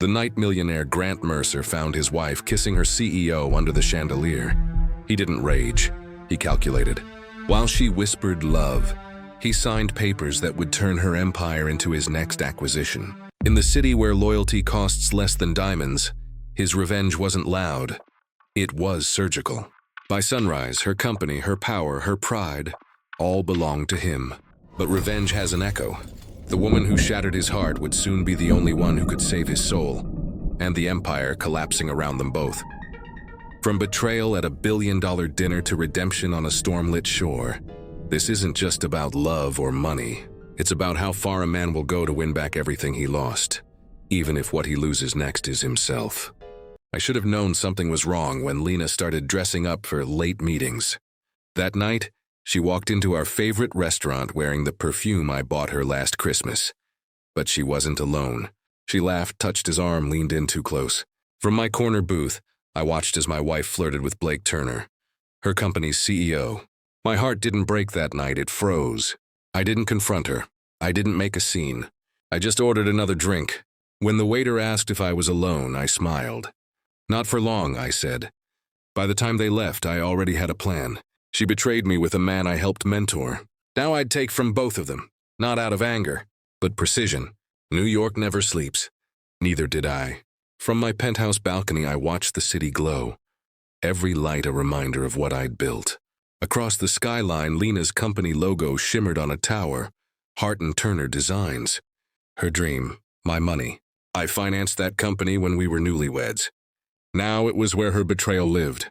The night millionaire Grant Mercer found his wife kissing her CEO under the chandelier. He didn't rage. He calculated. While she whispered love, he signed papers that would turn her empire into his next acquisition. In the city where loyalty costs less than diamonds, his revenge wasn't loud. It was surgical. By sunrise, her company, her power, her pride, all belonged to him. But revenge has an echo. The woman who shattered his heart would soon be the only one who could save his soul, and the empire collapsing around them both. From betrayal at a billion-dollar dinner to redemption on a storm-lit shore, this isn't just about love or money. It's about how far a man will go to win back everything he lost, even if what he loses next is himself. I should have known something was wrong when Lena started dressing up for late meetings. That night, she walked into our favorite restaurant wearing the perfume I bought her last Christmas. But she wasn't alone. She laughed, touched his arm, leaned in too close. From my corner booth, I watched as my wife flirted with Blake Turner, her company's CEO. My heart didn't break that night, it froze. I didn't confront her. I didn't make a scene. I just ordered another drink. When the waiter asked if I was alone, I smiled. Not for long, I said. By the time they left, I already had a plan. She betrayed me with a man I helped mentor. Now I'd take from both of them, not out of anger, but precision. New York never sleeps. Neither did I. From my penthouse balcony, I watched the city glow. Every light a reminder of what I'd built. Across the skyline, Lena's company logo shimmered on a tower. Hart & Turner Designs. Her dream, my money. I financed that company when we were newlyweds. Now it was where her betrayal lived.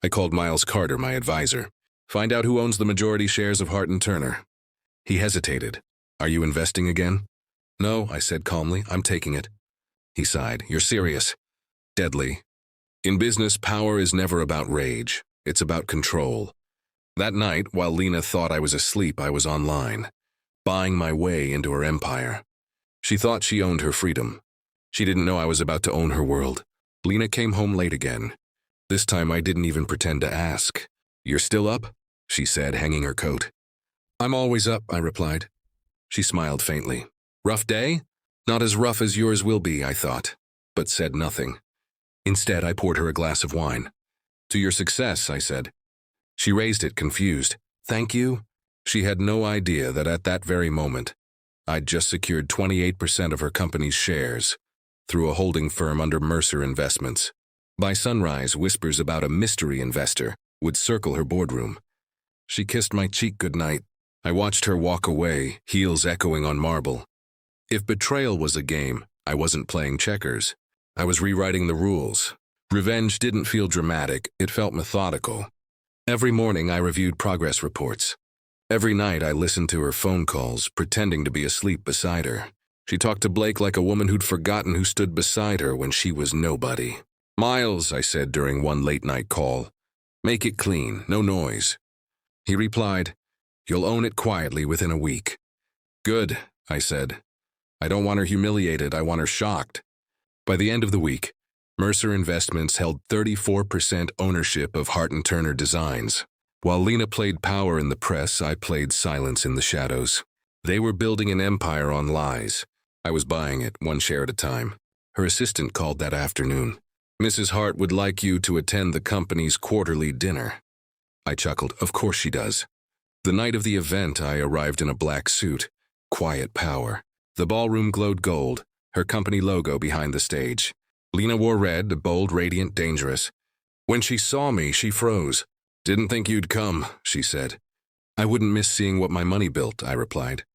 I called Miles Carter, my advisor. Find out who owns the majority shares of Hart & Turner. He hesitated. Are you investing again? No, I said calmly. I'm taking it. He sighed. You're serious. Deadly. In business, power is never about rage. It's about control. That night, while Lena thought I was asleep, I was online, buying my way into her empire. She thought she owned her freedom. She didn't know I was about to own her world. Lena came home late again. This time I didn't even pretend to ask. You're still up? She said, hanging her coat. I'm always up, I replied. She smiled faintly. Rough day? Not as rough as yours will be, I thought, but said nothing. Instead, I poured her a glass of wine. To your success, I said. She raised it, confused. Thank you? She had no idea that at that very moment, I'd just secured 28% of her company's shares through a holding firm under Mercer Investments. By sunrise, whispers about a mystery investor would circle her boardroom. She kissed my cheek goodnight. I watched her walk away, heels echoing on marble. If betrayal was a game, I wasn't playing checkers. I was rewriting the rules. Revenge didn't feel dramatic, it felt methodical. Every morning I reviewed progress reports. Every night I listened to her phone calls, pretending to be asleep beside her. She talked to Blake like a woman who'd forgotten who stood beside her when she was nobody. Miles, I said during one late-night call, make it clean, no noise. He replied, you'll own it quietly within a week. Good, I said. I don't want her humiliated, I want her shocked. By the end of the week, Mercer Investments held 34% ownership of Hart & Turner Designs. While Lena played power in the press, I played silence in the shadows. They were building an empire on lies. I was buying it, one share at a time. Her assistant called that afternoon. Mrs. Hart would like you to attend the company's quarterly dinner. I chuckled. Of course she does. The night of the event, I arrived in a black suit. Quiet power. The ballroom glowed gold, her company logo behind the stage. Lena wore red, bold, radiant, dangerous. When she saw me, she froze. Didn't think you'd come, she said. I wouldn't miss seeing what my money built, I replied.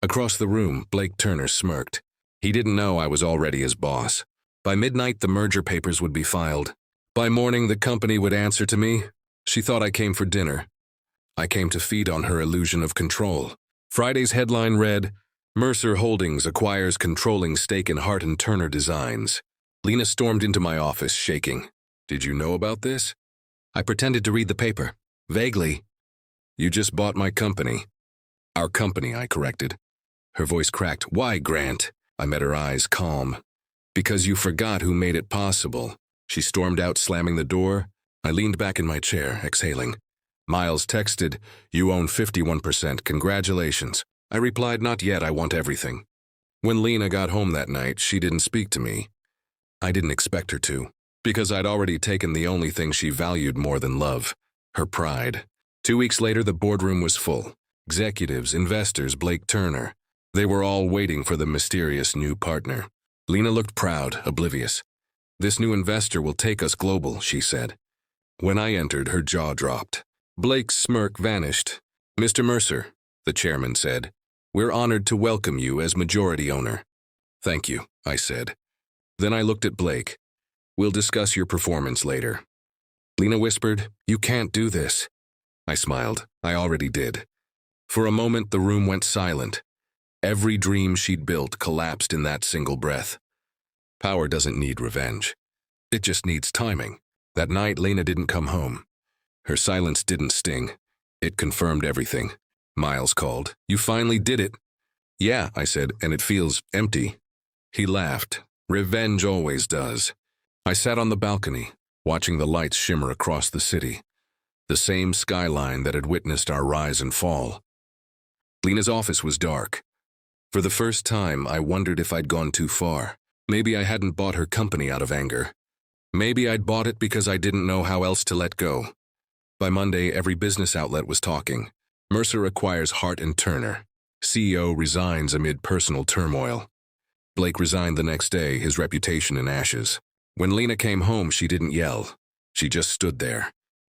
Across the room, Blake Turner smirked. He didn't know I was already his boss. By midnight, the merger papers would be filed. By morning, the company would answer to me. She thought I came for dinner. I came to feed on her illusion of control. Friday's headline read, Mercer Holdings acquires controlling stake in Hart & Turner Designs. Lena stormed into my office, shaking. Did you know about this? I pretended to read the paper. Vaguely. You just bought my company. Our company, I corrected. Her voice cracked. Why, Grant? I met her eyes, calm. Because you forgot who made it possible. She stormed out, slamming the door. I leaned back in my chair, exhaling. Miles texted, you own 51%, congratulations. I replied, not yet, I want everything. When Lena got home that night, she didn't speak to me. I didn't expect her to, because I'd already taken the only thing she valued more than love, her pride. 2 weeks later, the boardroom was full. Executives, investors, Blake Turner. They were all waiting for the mysterious new partner. Lena looked proud, oblivious. "This new investor will take us global," she said. When I entered, her jaw dropped. Blake's smirk vanished. "Mr. Mercer," the chairman said, "we're honored to welcome you as majority owner." "Thank you," I said. Then I looked at Blake. "We'll discuss your performance later." Lena whispered, "You can't do this." I smiled. I already did. For a moment, the room went silent. Every dream she'd built collapsed in that single breath. Power doesn't need revenge. It just needs timing. That night, Lena didn't come home. Her silence didn't sting. It confirmed everything. Miles called. "You finally did it." "Yeah," I said, "and it feels empty." He laughed. "Revenge always does." I sat on the balcony, watching the lights shimmer across the city. The same skyline that had witnessed our rise and fall. Lena's office was dark. For the first time, I wondered if I'd gone too far. Maybe I hadn't bought her company out of anger. Maybe I'd bought it because I didn't know how else to let go. By Monday, every business outlet was talking. Mercer acquires Hart and Turner. CEO resigns amid personal turmoil. Blake resigned the next day, his reputation in ashes. When Lena came home, she didn't yell. She just stood there.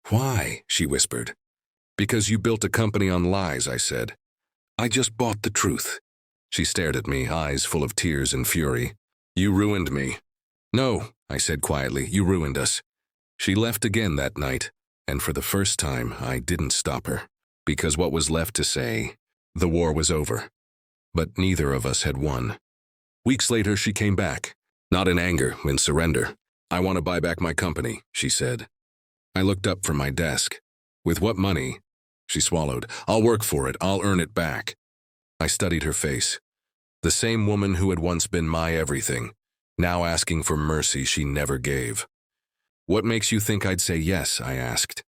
"Why?" she whispered. "Because you built a company on lies," I said. "I just bought the truth." She stared at me, eyes full of tears and fury. "You ruined me." "No," I said quietly, "you ruined us." She left again that night, and for the first time, I didn't stop her. Because what was left to say? The war was over. But neither of us had won. Weeks later, she came back. Not in anger, in surrender. "I want to buy back my company," she said. I looked up from my desk. "With what money?" She swallowed. "I'll work for it. I'll earn it back." I studied her face. The same woman who had once been my everything, now asking for mercy she never gave. "What makes you think I'd say yes?" I asked.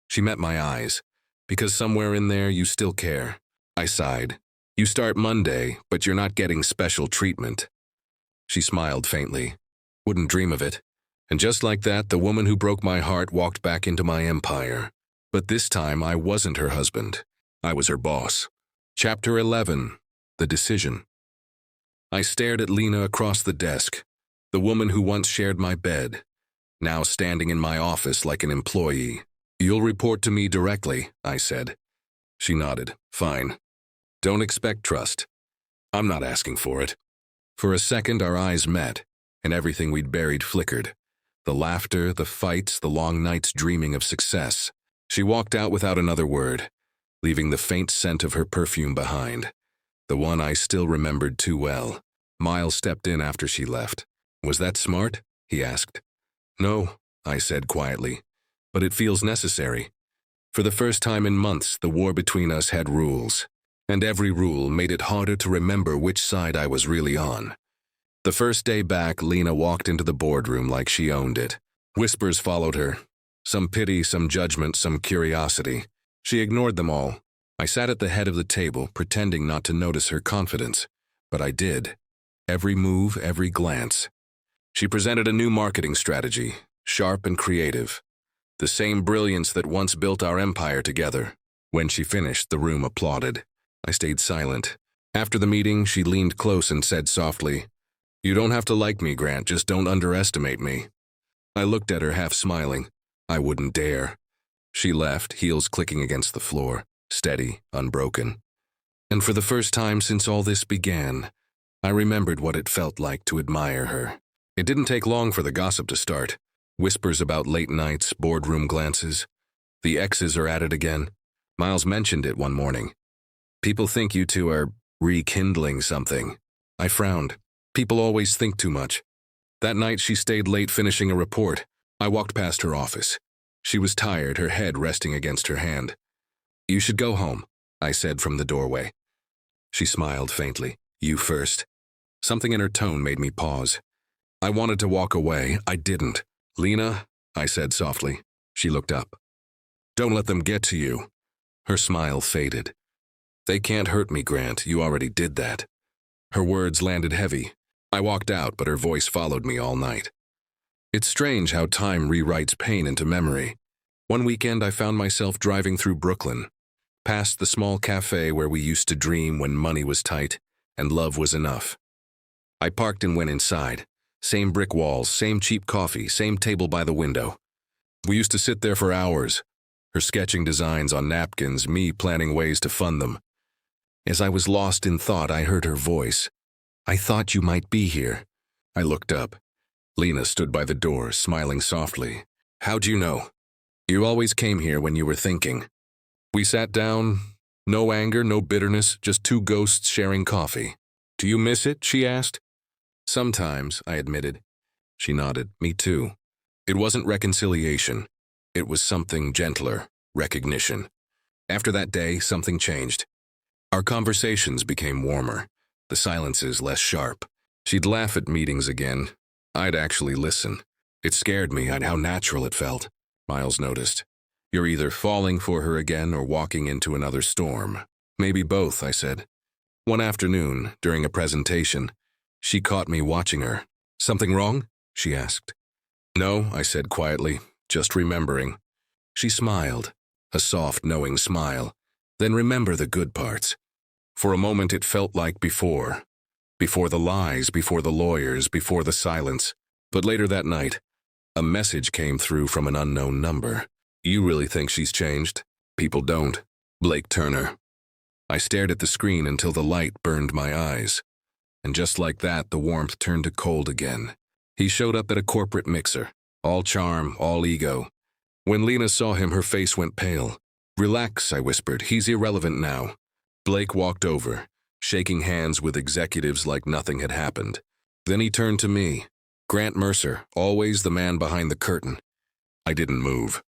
She met my eyes. "Because somewhere in there you still care." I sighed. "You start Monday, but you're not getting special treatment." She smiled faintly. "Wouldn't dream of it." And just like that, the woman who broke my heart walked back into my empire. But this time, I wasn't her husband. I was her boss. Chapter 11. The Decision. I stared at Lena across the desk, the woman who once shared my bed, now standing in my office like an employee. "You'll report to me directly," I said. She nodded. "Fine. Don't expect trust. I'm not asking for it." For a second, our eyes met, and everything we'd buried flickered. The laughter, the fights, the long nights dreaming of success. She walked out without another word, leaving the faint scent of her perfume behind, the one I still remembered too well. Miles stepped in after she left. "Was that smart?" he asked. "No," I said quietly, "but it feels necessary." For the first time in months, the war between us had rules, and every rule made it harder to remember which side I was really on. The first day back, Lena walked into the boardroom like she owned it. Whispers followed her. Some pity, some judgment, some curiosity. She ignored them all. I sat at the head of the table, pretending not to notice her confidence. But I did. Every move, every glance. She presented a new marketing strategy, sharp and creative. The same brilliance that once built our empire together. When she finished, the room applauded. I stayed silent. After the meeting, she leaned close and said softly, "You don't have to like me, Grant, just don't underestimate me." I looked at her, half smiling. I wouldn't dare. She left, heels clicking against the floor, steady, unbroken. And for the first time since all this began, I remembered what it felt like to admire her. It didn't take long for the gossip to start. Whispers about late nights, boardroom glances. The exes are at it again. Miles mentioned it one morning. "People think you two are rekindling something." I frowned. People always think too much. That night she stayed late finishing a report. I walked past her office. She was tired, her head resting against her hand. "You should go home," I said from the doorway. She smiled faintly. "You first." Something in her tone made me pause. I wanted to walk away. I didn't. "Lena," I said softly. She looked up. "Don't let them get to you." Her smile faded. "They can't hurt me, Grant. You already did that." Her words landed heavy. I walked out, but her voice followed me all night. It's strange how time rewrites pain into memory. One weekend I found myself driving through Brooklyn, past the small cafe where we used to dream when money was tight and love was enough. I parked and went inside. Same brick walls, same cheap coffee, same table by the window. We used to sit there for hours, her sketching designs on napkins, me planning ways to fund them. As I was lost in thought, I heard her voice. "I thought you might be here." I looked up. Lena stood by the door, smiling softly. "How'd you know?" "You always came here when you were thinking." We sat down. No anger, no bitterness, just two ghosts sharing coffee. "Do you miss it?" she asked. "Sometimes," I admitted. She nodded. "Me too." It wasn't reconciliation. It was something gentler, recognition. After that day, something changed. Our conversations became warmer, the silences less sharp. She'd laugh at meetings again. I'd actually listen. It scared me at how natural it felt. Miles noticed. "You're either falling for her again or walking into another storm." "Maybe both," I said. One afternoon, during a presentation, she caught me watching her. "Something wrong?" she asked. "No," I said quietly, "just remembering." She smiled, a soft, knowing smile. "Then remember the good parts." For a moment it felt like before. Before the lies, before the lawyers, before the silence. But later that night, a message came through from an unknown number. "You really think she's changed?" "People don't." Blake Turner. I stared at the screen until the light burned my eyes. And just like that, the warmth turned to cold again. He showed up at a corporate mixer. All charm, all ego. When Lena saw him, her face went pale. "Relax," I whispered. "He's irrelevant now." Blake walked over, shaking hands with executives like nothing had happened. Then he turned to me. "Grant Mercer, always the man behind the curtain." I didn't move.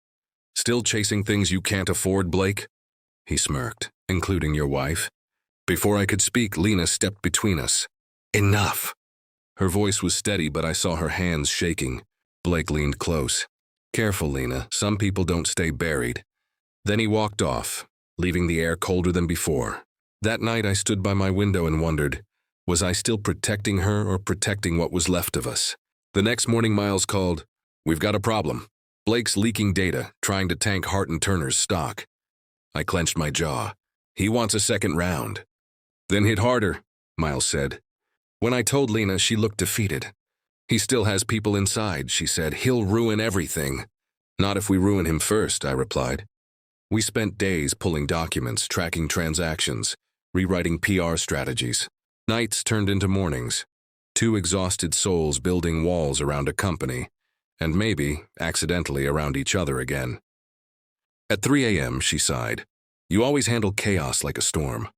"Still chasing things you can't afford, Blake?" He smirked. "Including your wife?" Before I could speak, Lena stepped between us. "Enough." Her voice was steady, but I saw her hands shaking. Blake leaned close. "Careful, Lena. Some people don't stay buried." Then he walked off, leaving the air colder than before. That night I stood by my window and wondered, was I still protecting her or protecting what was left of us? The next morning Miles called. "We've got a problem. Blake's leaking data, trying to tank Hart and Turner's stock." I clenched my jaw. "He wants a second round." "Then hit harder," Miles said. When I told Lena, she looked defeated. "He still has people inside," she said. "He'll ruin everything." "Not if we ruin him first," I replied. We spent days pulling documents, tracking transactions, rewriting PR strategies. Nights turned into mornings. Two exhausted souls building walls around a company, and maybe, accidentally, around each other again. At 3 a.m., she sighed. "You always handle chaos like a storm."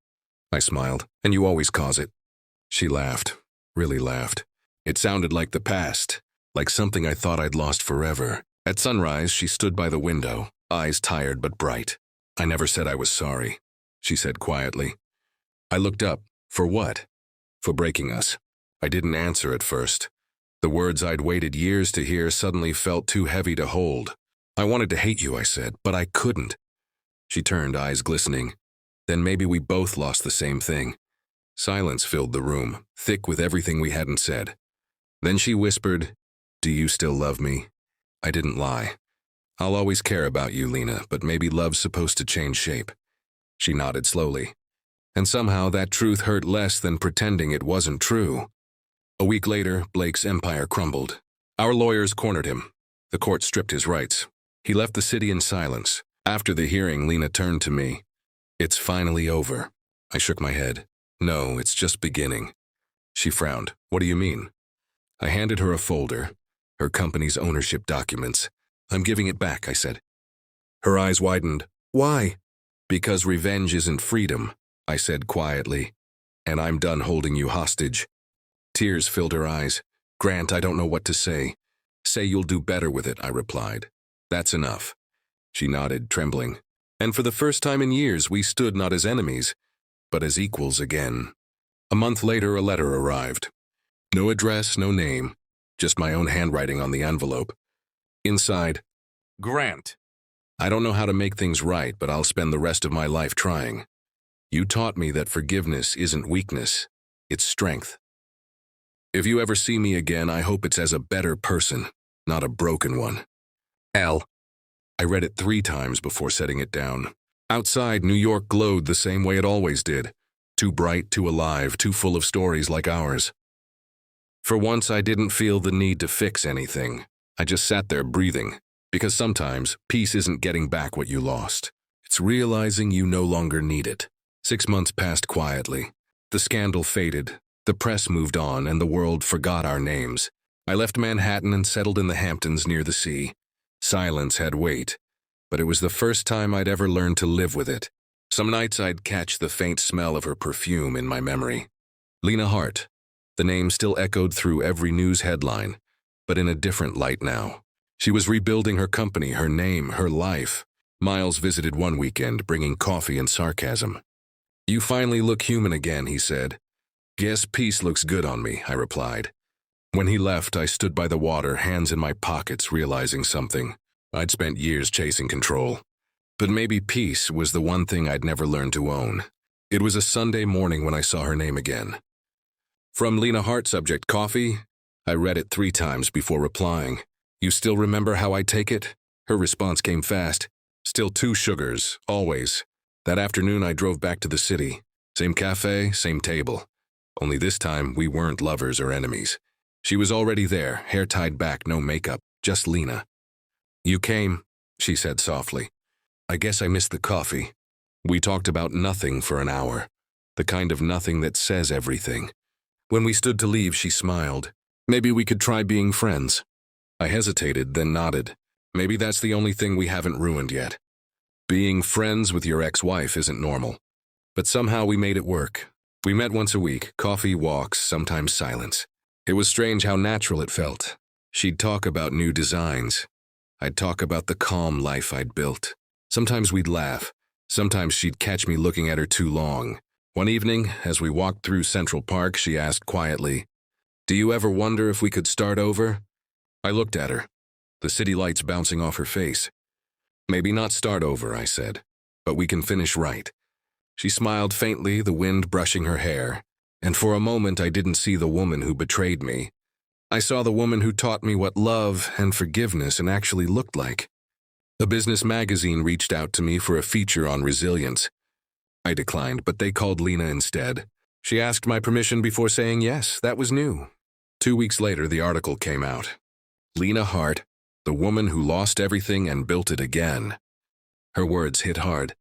I smiled. "And you always cause it." She laughed, really laughed. It sounded like the past, like something I thought I'd lost forever. At sunrise, she stood by the window, eyes tired but bright. "I never said I was sorry," she said quietly. I looked up. "For what?" "For breaking us." I didn't answer at first. The words I'd waited years to hear suddenly felt too heavy to hold. "I wanted to hate you," I said, "but I couldn't." She turned, eyes glistening. "Then maybe we both lost the same thing." Silence filled the room, thick with everything we hadn't said. Then she whispered, "Do you still love me?" I didn't lie. "I'll always care about you, Lena, but maybe love's supposed to change shape." She nodded slowly. And somehow that truth hurt less than pretending it wasn't true. A week later, Blake's empire crumbled. Our lawyers cornered him. The court stripped his rights. He left the city in silence. After the hearing, Lena turned to me. "It's finally over." I shook my head. "No, it's just beginning." She frowned. "What do you mean?" I handed her a folder, her company's ownership documents. "I'm giving it back," I said. Her eyes widened. "Why?" "Because revenge isn't freedom," I said quietly. "And I'm done holding you hostage." Tears filled her eyes. "Grant, I don't know what to say." "Say you'll do better with it," I replied. "That's enough." She nodded, trembling. And for the first time in years, we stood not as enemies, but as equals again. A month later, a letter arrived. No address, no name, just my own handwriting on the envelope. Inside, "Grant, I don't know how to make things right, but I'll spend the rest of my life trying. You taught me that forgiveness isn't weakness, it's strength. If you ever see me again, I hope it's as a better person, not a broken one. L. I read it 3 times before setting it down. Outside, New York glowed the same way it always did. Too bright, too alive, too full of stories like ours. For once, I didn't feel the need to fix anything. I just sat there breathing. Because sometimes, peace isn't getting back what you lost. It's realizing you no longer need it. 6 months passed quietly. The scandal faded. The press moved on, and the world forgot our names. I left Manhattan and settled in the Hamptons near the sea. Silence had weight, but it was the first time I'd ever learned to live with it. Some nights I'd catch the faint smell of her perfume in my memory. Lena Hart. The name still echoed through every news headline, but in a different light now. She was rebuilding her company, her name, her life. Miles visited one weekend, bringing coffee and sarcasm. "You finally look human again," he said. "Guess peace looks good on me," I replied. When he left, I stood by the water, hands in my pockets, realizing something. I'd spent years chasing control. But maybe peace was the one thing I'd never learned to own. It was a Sunday morning when I saw her name again. From Lena Hart, subject coffee. I read it 3 times before replying. "You still remember how I take it?" Her response came fast. "Still 2 sugars, always." That afternoon I drove back to the city. Same cafe, same table. Only this time we weren't lovers or enemies. She was already there, hair tied back, no makeup, just Lena. "You came," she said softly. "I guess I missed the coffee." We talked about nothing for an hour. The kind of nothing that says everything. When we stood to leave, she smiled. "Maybe we could try being friends." I hesitated, then nodded. Maybe that's the only thing we haven't ruined yet. Being friends with your ex-wife isn't normal. But somehow we made it work. We met once a week, coffee, walks, sometimes silence. It was strange how natural it felt. She'd talk about new designs. I'd talk about the calm life I'd built. Sometimes we'd laugh. Sometimes she'd catch me looking at her too long. One evening, as we walked through Central Park, she asked quietly, "Do you ever wonder if we could start over?" I looked at her, the city lights bouncing off her face. "Maybe not start over," I said, "but we can finish right." She smiled faintly, the wind brushing her hair, and for a moment I didn't see the woman who betrayed me. I saw the woman who taught me what love and forgiveness and actually looked like. A business magazine reached out to me for a feature on resilience. I declined, but they called Lena instead. She asked my permission before saying yes. That was new. 2 weeks later, the article came out. Lena Hart, the woman who lost everything and built it again. Her words hit hard.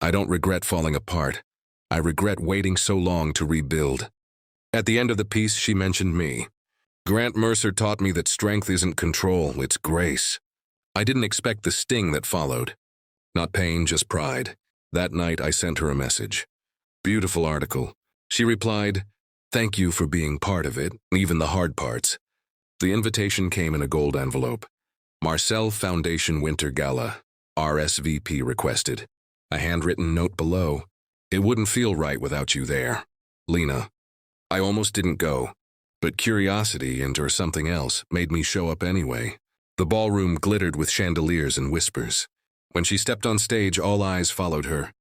"I don't regret falling apart. I regret waiting so long to rebuild." At the end of the piece, she mentioned me. "Grant Mercer taught me that strength isn't control, it's grace." I didn't expect the sting that followed. Not pain, just pride. That night, I sent her a message. "Beautiful article." She replied, "Thank you for being part of it, even the hard parts." The invitation came in a gold envelope. Marcel Foundation Winter Gala. RSVP requested. A handwritten note below. "It wouldn't feel right without you there. Lena." I almost didn't go, but curiosity and/or something else made me show up anyway. The ballroom glittered with chandeliers and whispers. When she stepped on stage, all eyes followed her.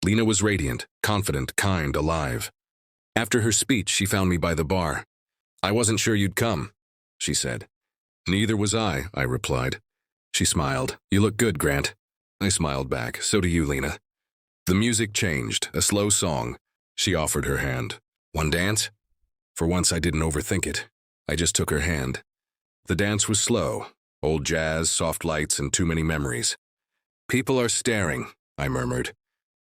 Lena was radiant, confident, kind, alive. After her speech, she found me by the bar. "I wasn't sure you'd come," she said. "Neither was I replied. She smiled. "You look good, Grant." I smiled back. "So do you, Lena." The music changed, a slow song. She offered her hand. "One dance?" For once, I didn't overthink it. I just took her hand. The dance was slow. Old jazz, soft lights, and too many memories. "People are staring," I murmured.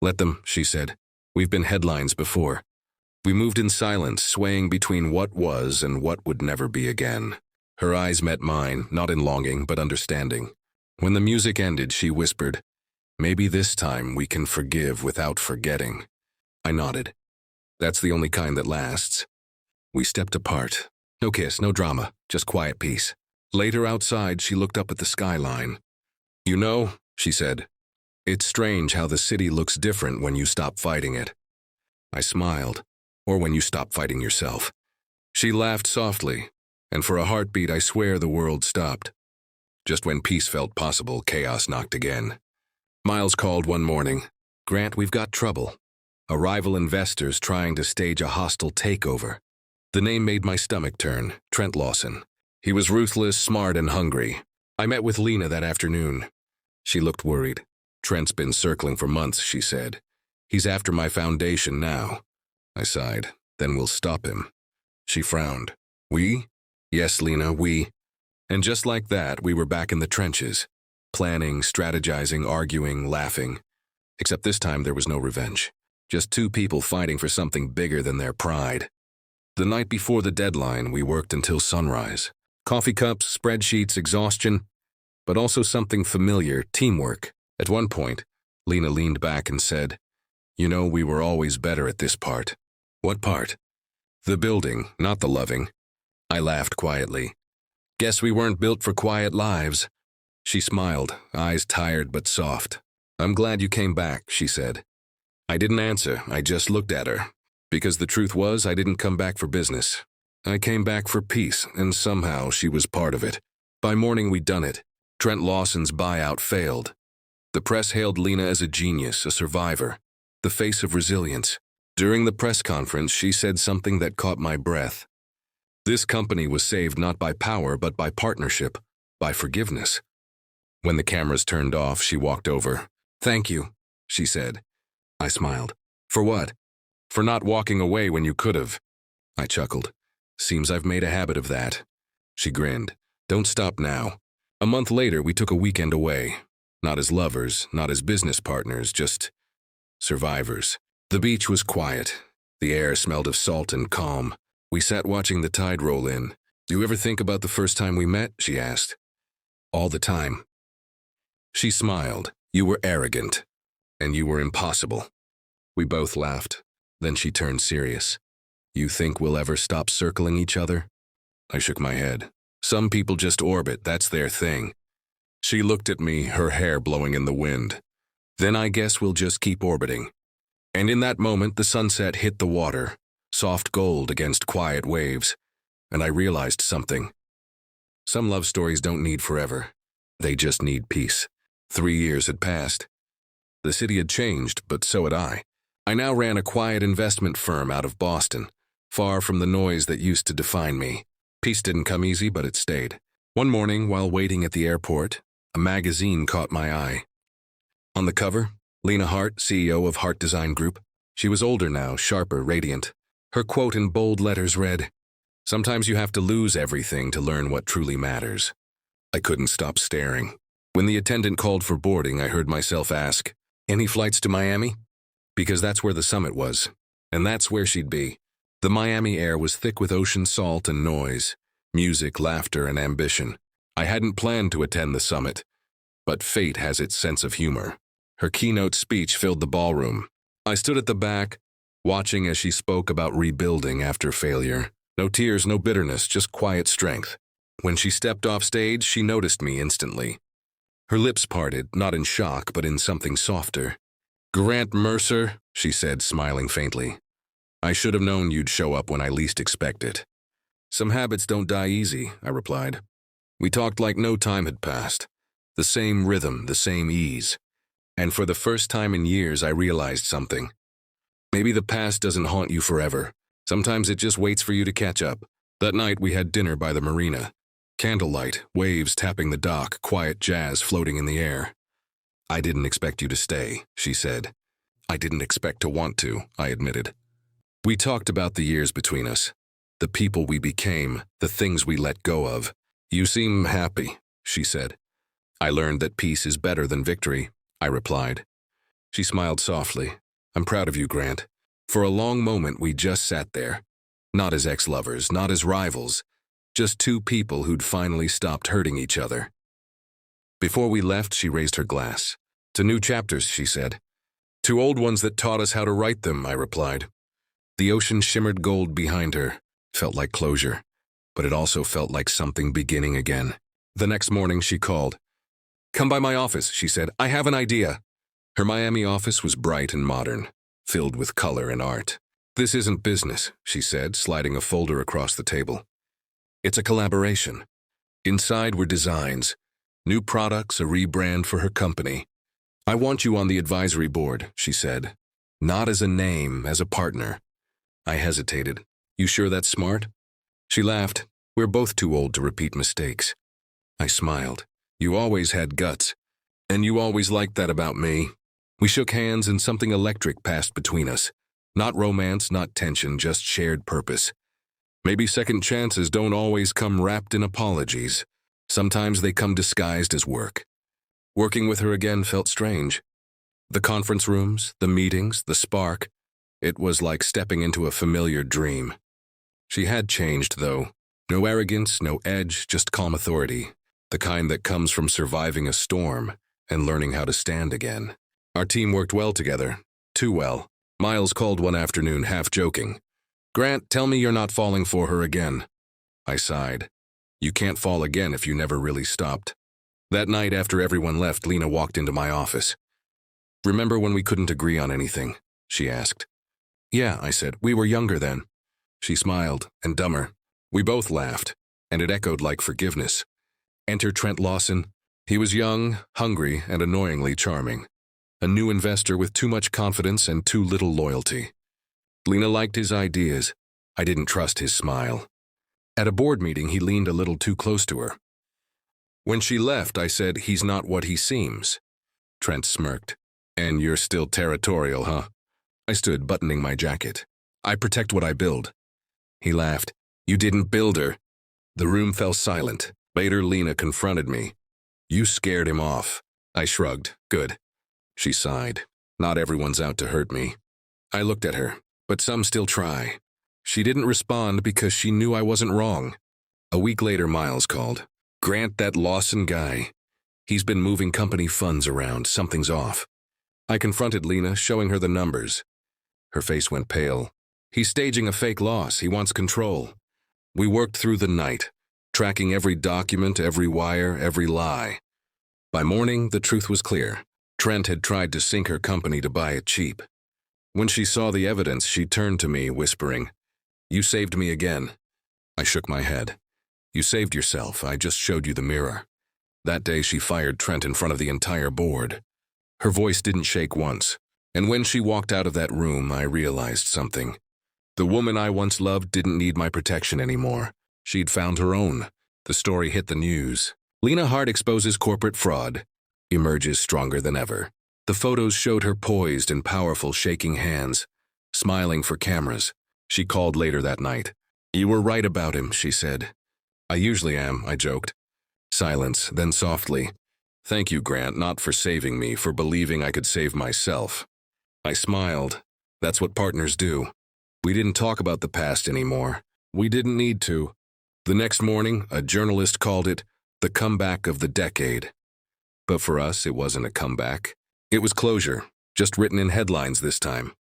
"Let them," she said. "We've been headlines before." We moved in silence, swaying between what was and what would never be again. Her eyes met mine, not in longing, but understanding. When the music ended, she whispered, "Maybe this time we can forgive without forgetting." I nodded. "That's the only kind that lasts." We stepped apart. No kiss, no drama, just quiet peace. Later outside, she looked up at the skyline. "You know," she said, "it's strange how the city looks different when you stop fighting it." I smiled. "Or when you stop fighting yourself." She laughed softly, and for a heartbeat, I swear the world stopped. Just when peace felt possible, chaos knocked again. Miles called one morning. "Grant, we've got trouble. A rival investor's trying to stage a hostile takeover." The name made my stomach turn. Trent Lawson. He was ruthless, smart, and hungry. I met with Lena that afternoon. She looked worried. Trent's been circling for months, she said. He's after my foundation now. I sighed. Then we'll stop him. She frowned. We? Yes, Lena, we. And just like that, we were back in the trenches. Planning, strategizing, arguing, laughing. Except this time there was no revenge. Just two people fighting for something bigger than their pride. The night before the deadline, we worked until sunrise. Coffee cups, spreadsheets, exhaustion, but also something familiar, teamwork. At one point, Lena leaned back and said, "You know, we were always better at this part." What part? The building, not the loving. I laughed quietly. Guess we weren't built for quiet lives. She smiled, eyes tired but soft. I'm glad you came back, she said. I didn't answer, I just looked at her. Because the truth was, I didn't come back for business. I came back for peace, and somehow she was part of it. By morning we'd done it. Trent Lawson's buyout failed. The press hailed Lena as a genius, a survivor, the face of resilience. During the press conference, she said something that caught my breath. This company was saved not by power, but by partnership, by forgiveness. When the cameras turned off, she walked over. Thank you, she said. I smiled. For what? For not walking away when you could have. I chuckled. Seems I've made a habit of that. She grinned. Don't stop now. A month later, we took a weekend away. Not as lovers, not as business partners, just survivors. The beach was quiet. The air smelled of salt and calm. We sat watching the tide roll in. Do you ever think about the first time we met? She asked. All the time. She smiled. You were arrogant. And you were impossible. We both laughed. Then she turned serious. You think we'll ever stop circling each other? I shook my head. Some people just orbit, that's their thing. She looked at me, her hair blowing in the wind. Then I guess we'll just keep orbiting. And in that moment, the sunset hit the water, soft gold against quiet waves, and I realized something. Some love stories don't need forever. They just need peace. 3 years had passed. The city had changed, but so had I. I now ran a quiet investment firm out of Boston, far from the noise that used to define me. Peace didn't come easy, but it stayed. One morning, while waiting at the airport, a magazine caught my eye. On the cover, Lena Hart, CEO of Hart Design Group. She was older now, sharper, radiant. Her quote in bold letters read, "Sometimes you have to lose everything to learn what truly matters." I couldn't stop staring. When the attendant called for boarding, I heard myself ask, "Any flights to Miami?" Because that's where the summit was, and that's where she'd be. The Miami air was thick with ocean salt and noise, music, laughter, and ambition. I hadn't planned to attend the summit, but fate has its sense of humor. Her keynote speech filled the ballroom. I stood at the back, watching as she spoke about rebuilding after failure. No tears, no bitterness, just quiet strength. When she stepped off stage, she noticed me instantly. Her lips parted, not in shock, but in something softer. "Grant Mercer," she said, smiling faintly. "I should have known you'd show up when I least expect it." "Some habits don't die easy," I replied. We talked like no time had passed. The same rhythm, the same ease. And for the first time in years, I realized something. Maybe the past doesn't haunt you forever. Sometimes it just waits for you to catch up. That night, we had dinner by the marina. Candlelight, waves tapping the dock, quiet jazz floating in the air. "I didn't expect you to stay," she said. "I didn't expect to want to," I admitted. We talked about the years between us, the people we became, the things we let go of. "You seem happy," she said. "I learned that peace is better than victory," I replied. She smiled softly. "I'm proud of you, Grant." For a long moment, we just sat there. Not as ex-lovers, not as rivals, just two people who'd finally stopped hurting each other. Before we left, she raised her glass. "To new chapters," she said. "To old ones that taught us how to write them," I replied. The ocean shimmered gold behind her. Felt like closure, but it also felt like something beginning again. The next morning, she called. "Come by my office," she said. "I have an idea." Her Miami office was bright and modern, filled with color and art. "This isn't business," she said, sliding a folder across the table. "It's a collaboration. Inside were designs, new products, a rebrand for her company. I want you on the advisory board," she said. "Not as a name, as a partner." I hesitated. "You sure that's smart?" She laughed. We're both too old to repeat mistakes. I smiled. You always had guts. And you always liked that about me. We shook hands and something electric passed between us. Not romance, not tension, just shared purpose. Maybe second chances don't always come wrapped in apologies. Sometimes they come disguised as work. Working with her again felt strange. The conference rooms, the meetings, the spark. It was like stepping into a familiar dream. She had changed, though. No arrogance, no edge, just calm authority. The kind that comes from surviving a storm and learning how to stand again. Our team worked well together. Too well. Miles called one afternoon, half joking. "Grant, tell me you're not falling for her again." I sighed. You can't fall again if you never really stopped. That night after everyone left, Lena walked into my office. "Remember when we couldn't agree on anything?" she asked. "Yeah," I said. "We were younger then." She smiled, and dumber. We both laughed, and it echoed like forgiveness. Enter Trent Lawson. He was young, hungry, and annoyingly charming. A new investor with too much confidence and too little loyalty. Lena liked his ideas. I didn't trust his smile. At a board meeting, he leaned a little too close to her. When she left, I said, "He's not what he seems." Trent smirked. "And you're still territorial, huh?" I stood, buttoning my jacket. "I protect what I build." He laughed. "You didn't build her." The room fell silent. Later, Lena confronted me. "You scared him off." I shrugged. "Good." She sighed. "Not everyone's out to hurt me." I looked at her. "But some still try." She didn't respond because she knew I wasn't wrong. A week later, Miles called. "Grant, that Lawson guy. He's been moving company funds around. Something's off." I confronted Lena, showing her the numbers. Her face went pale. "He's staging a fake loss. He wants control." We worked through the night, tracking every document, every wire, every lie. By morning, the truth was clear. Trent had tried to sink her company to buy it cheap. When she saw the evidence, she turned to me, whispering, "You saved me again." I shook my head. "You saved yourself. I just showed you the mirror." That day, she fired Trent in front of the entire board. Her voice didn't shake once. And when she walked out of that room, I realized something. The woman I once loved didn't need my protection anymore. She'd found her own. The story hit the news. Lena Hart exposes corporate fraud. Emerges stronger than ever. The photos showed her poised and powerful, shaking hands, smiling for cameras. She called later that night. "You were right about him," she said. "I usually am," I joked. Silence, then softly. "Thank you, Grant, not for saving me, for believing I could save myself." I smiled. That's what partners do. We didn't talk about the past anymore. We didn't need to. The next morning, a journalist called it the comeback of the decade. But for us, it wasn't a comeback. It was closure, just written in headlines this time.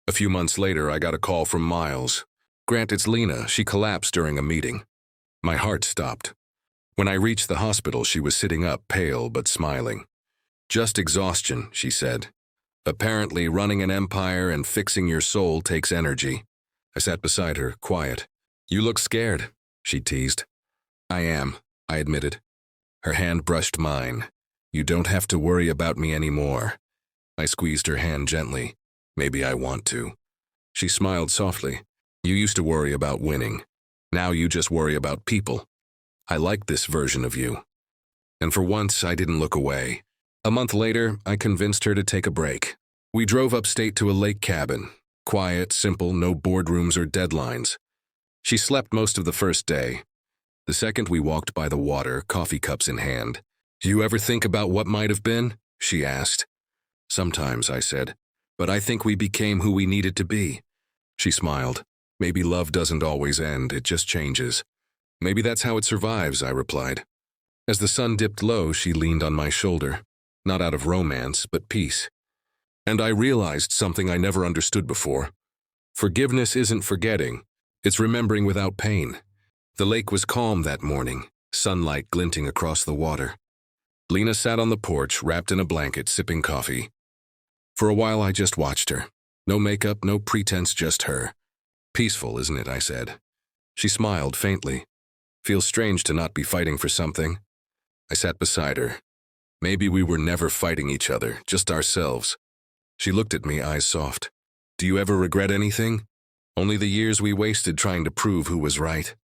A few months later, I got a call from Miles. "Grant, it's Lena. She collapsed during a meeting." My heart stopped. When I reached the hospital, she was sitting up, pale but smiling. "Just exhaustion," she said. "Apparently, running an empire and fixing your soul takes energy." I sat beside her, quiet. "You look scared," she teased. "I am," I admitted. Her hand brushed mine. "You don't have to worry about me anymore." I squeezed her hand gently. "Maybe I want to." She smiled softly. "You used to worry about winning. Now you just worry about people. I like this version of you." And for once, I didn't look away. A month later, I convinced her to take a break. We drove upstate to a lake cabin. Quiet, simple, no boardrooms or deadlines. She slept most of the first day. The second, we walked by the water, coffee cups in hand. "Do you ever think about what might have been?" she asked. "Sometimes," I said. "But I think we became who we needed to be." She smiled. "Maybe love doesn't always end, it just changes." "Maybe that's how it survives," I replied. As the sun dipped low, she leaned on my shoulder. Not out of romance, but peace. And I realized something I never understood before. Forgiveness isn't forgetting. It's remembering without pain. The lake was calm that morning, sunlight glinting across the water. Lena sat on the porch, wrapped in a blanket, sipping coffee. For a while, I just watched her. No makeup, no pretense, just her. "Peaceful, isn't it?" I said. She smiled faintly. "Feels strange to not be fighting for something." I sat beside her. Maybe we were never fighting each other, just ourselves. She looked at me, eyes soft. "Do you ever regret anything?" "Only the years we wasted trying to prove who was right."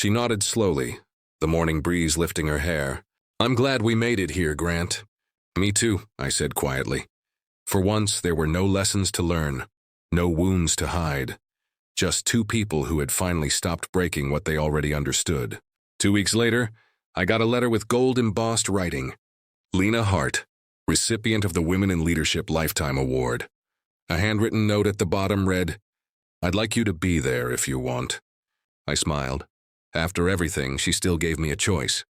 She nodded slowly, the morning breeze lifting her hair. "I'm glad we made it here, Grant." "Me too," I said quietly. For once, there were no lessons to learn, no wounds to hide, just two people who had finally stopped breaking what they already understood. 2 weeks later, I got a letter with gold-embossed writing. Lena Hart, recipient of the Women in Leadership Lifetime Award. A handwritten note at the bottom read, "I'd like you to be there if you want." I smiled. After everything, she still gave me a choice.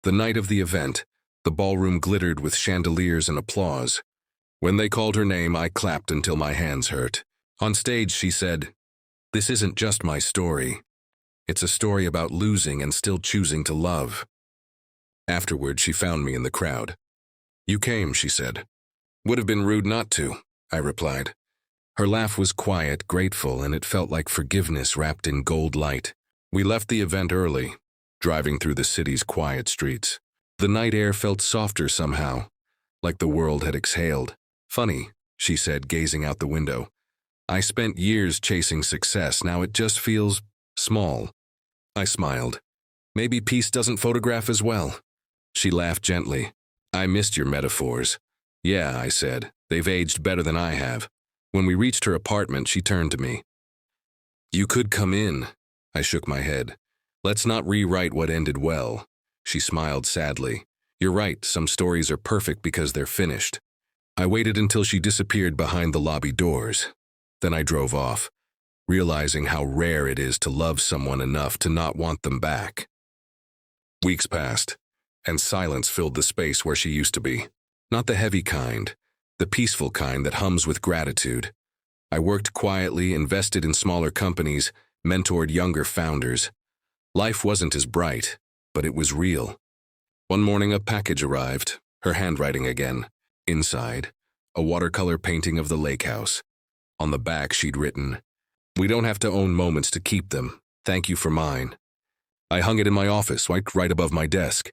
The night of the event, the ballroom glittered with chandeliers and applause. When they called her name, I clapped until my hands hurt. On stage, she said, "This isn't just my story. It's a story about losing and still choosing to love." Afterward, she found me in the crowd. "You came," she said. "Would have been rude not to," I replied. Her laugh was quiet, grateful, and it felt like forgiveness wrapped in gold light. We left the event early, driving through the city's quiet streets. The night air felt softer somehow, like the world had exhaled. "Funny," she said, gazing out the window. "I spent years chasing success, now it just feels small." I smiled. "Maybe peace doesn't photograph as well." She laughed gently. "I missed your metaphors." "Yeah," I said, "they've aged better than I have." When we reached her apartment, she turned to me. "You could come in." I shook my head. "Let's not rewrite what ended well." She smiled sadly. "You're right, some stories are perfect because they're finished." I waited until she disappeared behind the lobby doors. Then I drove off, realizing how rare it is to love someone enough to not want them back. Weeks passed, and silence filled the space where she used to be. Not the heavy kind, the peaceful kind that hums with gratitude. I worked quietly, invested in smaller companies, mentored younger founders. Life wasn't as bright, but it was real. One morning a package arrived, her handwriting again. Inside, a watercolor painting of the lake house. On the back she'd written, "We don't have to own moments to keep them. Thank you for mine." I hung it in my office, right above my desk.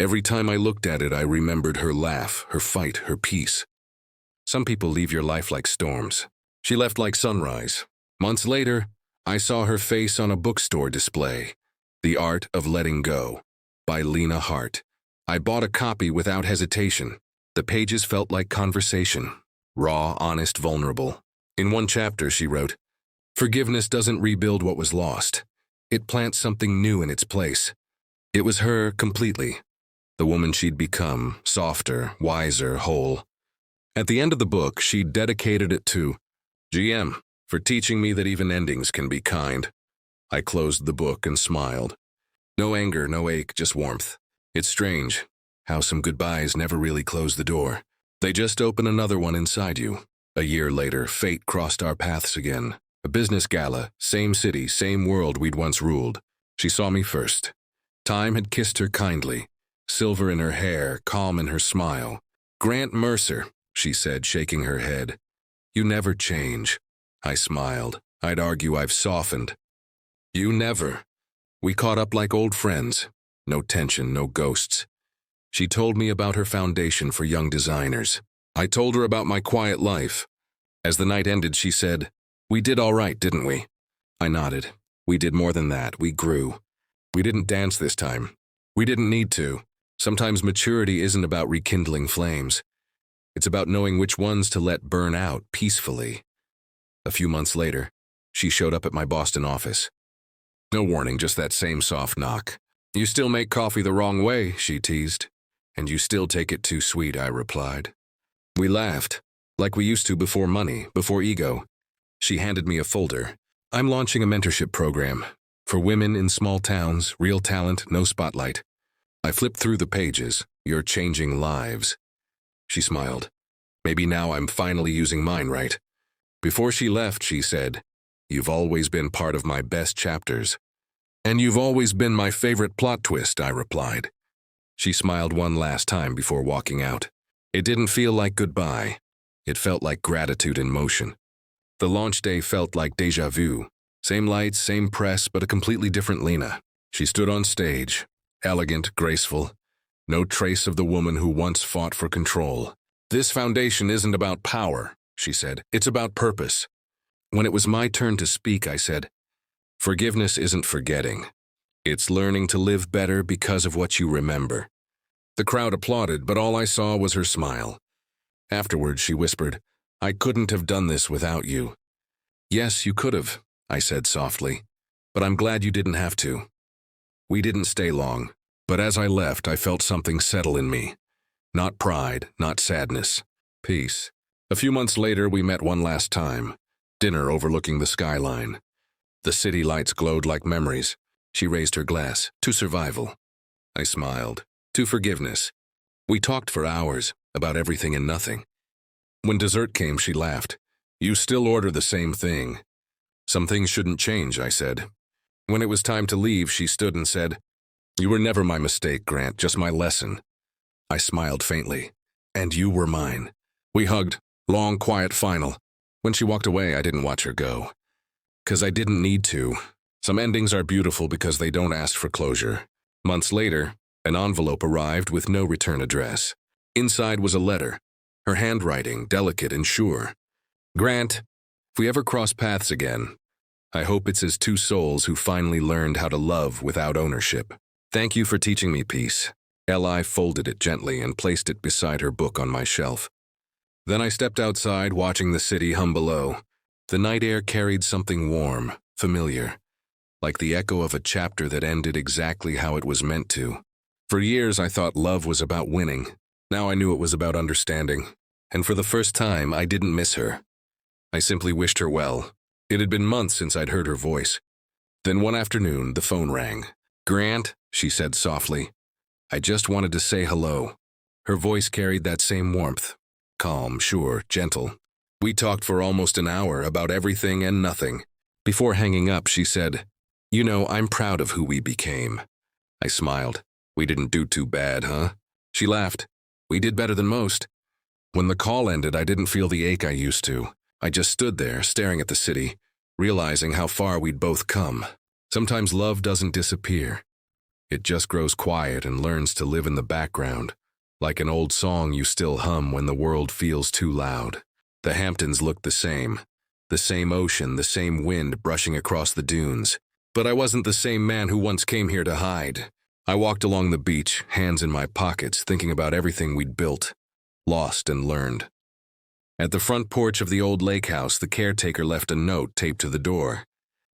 Every time I looked at it, I remembered her laugh, her fight, her peace. Some people leave your life like storms. She left like sunrise. Months later, I saw her face on a bookstore display, The Art of Letting Go, by Lena Hart. I bought a copy without hesitation. The pages felt like conversation, raw, honest, vulnerable. In one chapter, she wrote, "Forgiveness doesn't rebuild what was lost. It plants something new in its place." It was her completely, the woman she'd become, softer, wiser, whole. At the end of the book, she dedicated it to GM, for teaching me that even endings can be kind. I closed the book and smiled. No anger, no ache, just warmth. It's strange how some goodbyes never really close the door. They just open another one inside you. A year later, fate crossed our paths again. A business gala, same city, same world we'd once ruled. She saw me first. Time had kissed her kindly, silver in her hair, calm in her smile. "Grant Mercer," she said, shaking her head. "You never change." I smiled. "I'd argue I've softened." "You never." We caught up like old friends. No tension, no ghosts. She told me about her foundation for young designers. I told her about my quiet life. As the night ended, she said, "We did all right, didn't we?" I nodded. "We did more than that. We grew. We didn't dance this time. We didn't need to. Sometimes maturity isn't about rekindling flames. It's about knowing which ones to let burn out peacefully." A few months later, she showed up at my Boston office. No warning, just that same soft knock. "You still make coffee the wrong way," she teased. "And you still take it too sweet," I replied. We laughed, like we used to before money, before ego. She handed me a folder. "I'm launching a mentorship program for women in small towns, real talent, no spotlight." I flipped through the pages. "You're changing lives." She smiled. "Maybe now I'm finally using mine right." Before she left, she said, "You've always been part of my best chapters." "And you've always been my favorite plot twist," I replied. She smiled one last time before walking out. It didn't feel like goodbye. It felt like gratitude in motion. The launch day felt like déjà vu. Same lights, same press, but a completely different Lena. She stood on stage, elegant, graceful. No trace of the woman who once fought for control. "This foundation isn't about power," she said. "It's about purpose." When it was my turn to speak, I said, "Forgiveness isn't forgetting. It's learning to live better because of what you remember. The crowd applauded, but all I saw was her smile. Afterwards, she whispered, "I couldn't have done this without you." "Yes, you could have," I said softly, "but I'm glad you didn't have to." We didn't stay long, but as I left, I felt something settle in me. Not pride, not sadness. Peace. A few months later, we met one last time. Dinner overlooking the skyline. The city lights glowed like memories. She raised her glass. "To survival." I smiled. "To forgiveness." We talked for hours, about everything and nothing. When dessert came, she laughed. "You still order the same thing." "Some things shouldn't change," I said. When it was time to leave, she stood and said, "You were never my mistake, Grant, just my lesson." I smiled faintly. "And you were mine." We hugged. Long, quiet final. When she walked away, I didn't watch her go. 'Cause I didn't need to. Some endings are beautiful because they don't ask for closure. Months later, an envelope arrived with no return address. Inside was a letter, her handwriting delicate and sure. "Grant, if we ever cross paths again, I hope it's as two souls who finally learned how to love without ownership. Thank you for teaching me peace." Eli folded it gently and placed it beside her book on my shelf. Then I stepped outside, watching the city hum below. The night air carried something warm, familiar, like the echo of a chapter that ended exactly how it was meant to. For years, I thought love was about winning. Now I knew it was about understanding. And for the first time, I didn't miss her. I simply wished her well. It had been months since I'd heard her voice. Then one afternoon, the phone rang. "Grant," she said softly, "I just wanted to say hello." Her voice carried that same warmth. Calm, sure, gentle. We talked for almost an hour about everything and nothing. Before hanging up, she said, "You know, I'm proud of who we became." I smiled. "We didn't do too bad, huh?" She laughed. "We did better than most." When the call ended, I didn't feel the ache I used to. I just stood there, staring at the city, realizing how far we'd both come. Sometimes love doesn't disappear. It just grows quiet and learns to live in the background, like an old song you still hum when the world feels too loud. The Hamptons looked the same ocean, the same wind brushing across the dunes. But I wasn't the same man who once came here to hide. I walked along the beach, hands in my pockets, thinking about everything we'd built, lost and learned. At the front porch of the old lake house, the caretaker left a note taped to the door.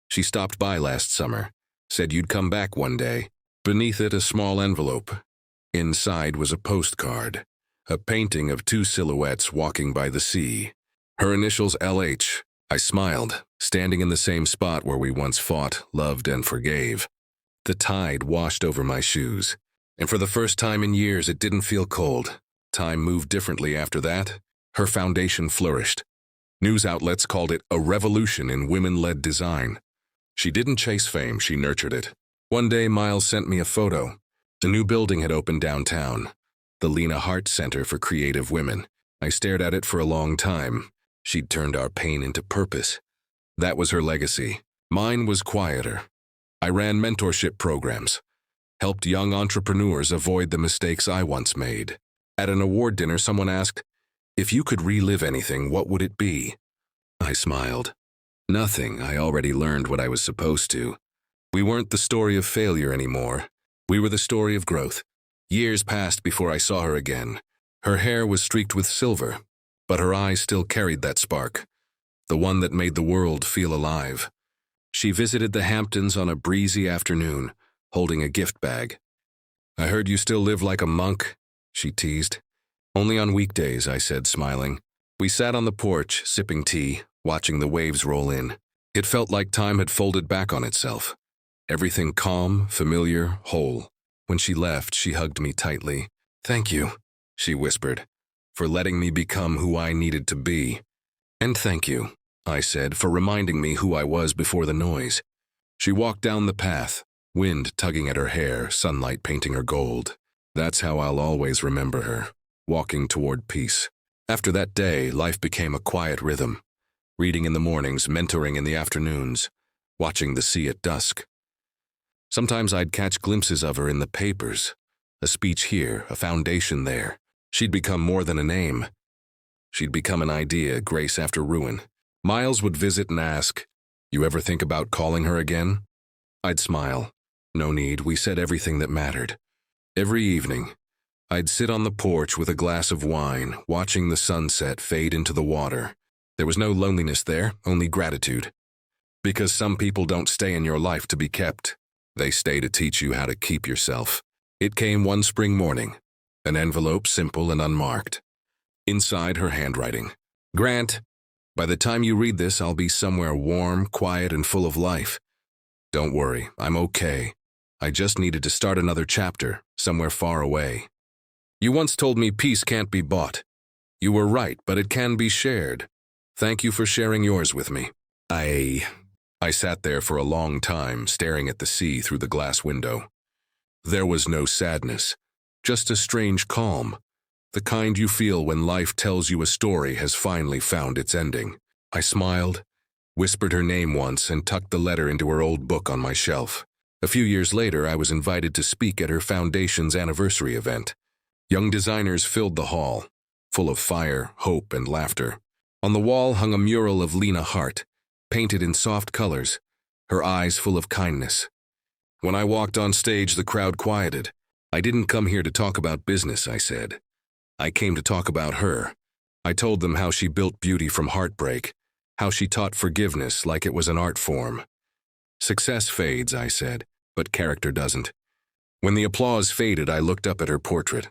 She stopped by last summer, said you'd come back one day. Beneath it, a small envelope. Inside was a postcard, a painting of two silhouettes walking by the sea. Her initials LH. I smiled, standing in the same spot where we once fought, loved, and forgave. The tide washed over my shoes, and for the first time in years it didn't feel cold. Time moved differently after that. Her foundation flourished. News outlets called it a revolution in women-led design. She didn't chase fame, she nurtured it. One day, Miles sent me a photo. The new building had opened downtown, the Lena Hart Center for Creative Women. I stared at it for a long time. She'd turned our pain into purpose. That was her legacy. Mine was quieter. I ran mentorship programs, helped young entrepreneurs avoid the mistakes I once made. At an award dinner, someone asked, "If you could relive anything, what would it be?" I smiled. Nothing. I already learned what I was supposed to. We weren't the story of failure anymore. We were the story of growth. Years passed before I saw her again. Her hair was streaked with silver, but her eyes still carried that spark, the one that made the world feel alive. She visited the Hamptons on a breezy afternoon, holding a gift bag. "I heard you still live like a monk," she teased. "Only on weekdays," I said, smiling. We sat on the porch, sipping tea, watching the waves roll in. It felt like time had folded back on itself. Everything calm, familiar, whole. When she left, she hugged me tightly. "Thank you," she whispered, "for letting me become who I needed to be." "And thank you," I said, "for reminding me who I was before the noise." She walked down the path, wind tugging at her hair, sunlight painting her gold. That's how I'll always remember her, walking toward peace. After that day, life became a quiet rhythm. Reading in the mornings, mentoring in the afternoons, watching the sea at dusk. Sometimes I'd catch glimpses of her in the papers, a speech here, a foundation there. She'd become more than a name. She'd become an idea, grace after ruin. Miles would visit and ask, "You ever think about calling her again?" I'd smile. No need, we said everything that mattered. Every evening, I'd sit on the porch with a glass of wine, watching the sunset fade into the water. There was no loneliness there, only gratitude. Because some people don't stay in your life to be kept. They stay to teach you how to keep yourself. It came one spring morning, an envelope simple and unmarked. Inside, her handwriting. Grant, by the time you read this, I'll be somewhere warm, quiet, and full of life. Don't worry, I'm okay. I just needed to start another chapter, somewhere far away. You once told me peace can't be bought. You were right, but it can be shared. Thank you for sharing yours with me. I sat there for a long time, staring at the sea through the glass window. There was no sadness, just a strange calm, the kind you feel when life tells you a story has finally found its ending. I smiled, whispered her name once, and tucked the letter into her old book on my shelf. A few years later, I was invited to speak at her foundation's anniversary event. Young designers filled the hall, full of fire, hope, and laughter. On the wall hung a mural of Lena Hart, painted in soft colors, her eyes full of kindness. When I walked on stage, the crowd quieted. I didn't come here to talk about business, I said. I came to talk about her. I told them how she built beauty from heartbreak, how she taught forgiveness like it was an art form. Success fades, I said, but character doesn't. When the applause faded, I looked up at her portrait.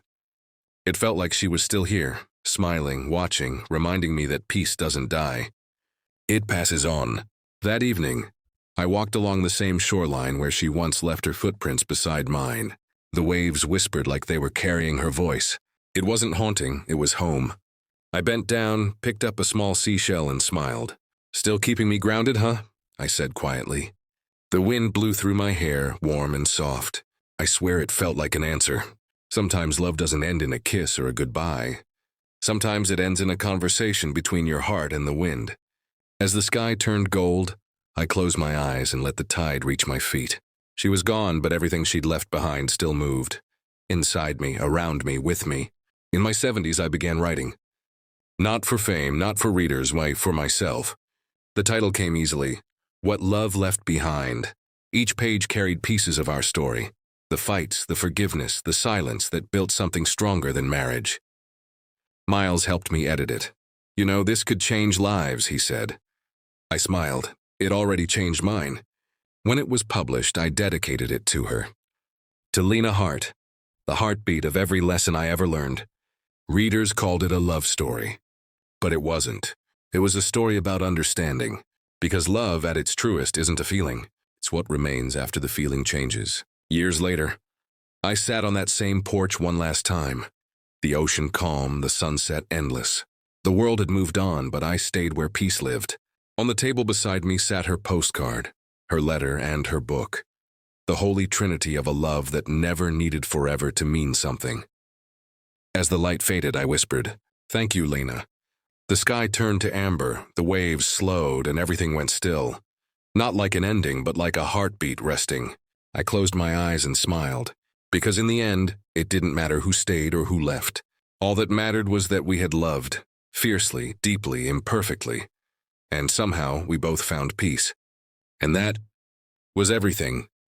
It felt like she was still here, smiling, watching, reminding me that peace doesn't die. It passes on. That evening, I walked along the same shoreline where she once left her footprints beside mine. The waves whispered like they were carrying her voice. It wasn't haunting, it was home. I bent down, picked up a small seashell, and smiled. Still keeping me grounded, huh? I said quietly. The wind blew through my hair, warm and soft. I swear it felt like an answer. Sometimes love doesn't end in a kiss or a goodbye. Sometimes it ends in a conversation between your heart and the wind. As the sky turned gold, I closed my eyes and let the tide reach my feet. She was gone, but everything she'd left behind still moved. Inside me, around me, with me. In my 70s, I began writing. Not for fame, not for readers, why, for myself. The title came easily. What Love Left Behind. Each page carried pieces of our story. The fights, the forgiveness, the silence that built something stronger than marriage. Miles helped me edit it. You know, this could change lives, he said. I smiled. It already changed mine. When it was published, I dedicated it to her. To Lena Hart, the heartbeat of every lesson I ever learned. Readers called it a love story. But it wasn't. It was a story about understanding. Because love, at its truest, isn't a feeling. It's what remains after the feeling changes. Years later, I sat on that same porch one last time. The ocean calm, the sunset endless. The world had moved on, but I stayed where peace lived. On the table beside me sat her postcard, her letter, and her book. The holy trinity of a love that never needed forever to mean something. As the light faded, I whispered, "Thank you, Lena." The sky turned to amber, the waves slowed, and everything went still. Not like an ending, but like a heartbeat resting. I closed my eyes and smiled, because in the end, it didn't matter who stayed or who left. All that mattered was that we had loved, fiercely, deeply, imperfectly. And somehow, we both found peace. And that was everything.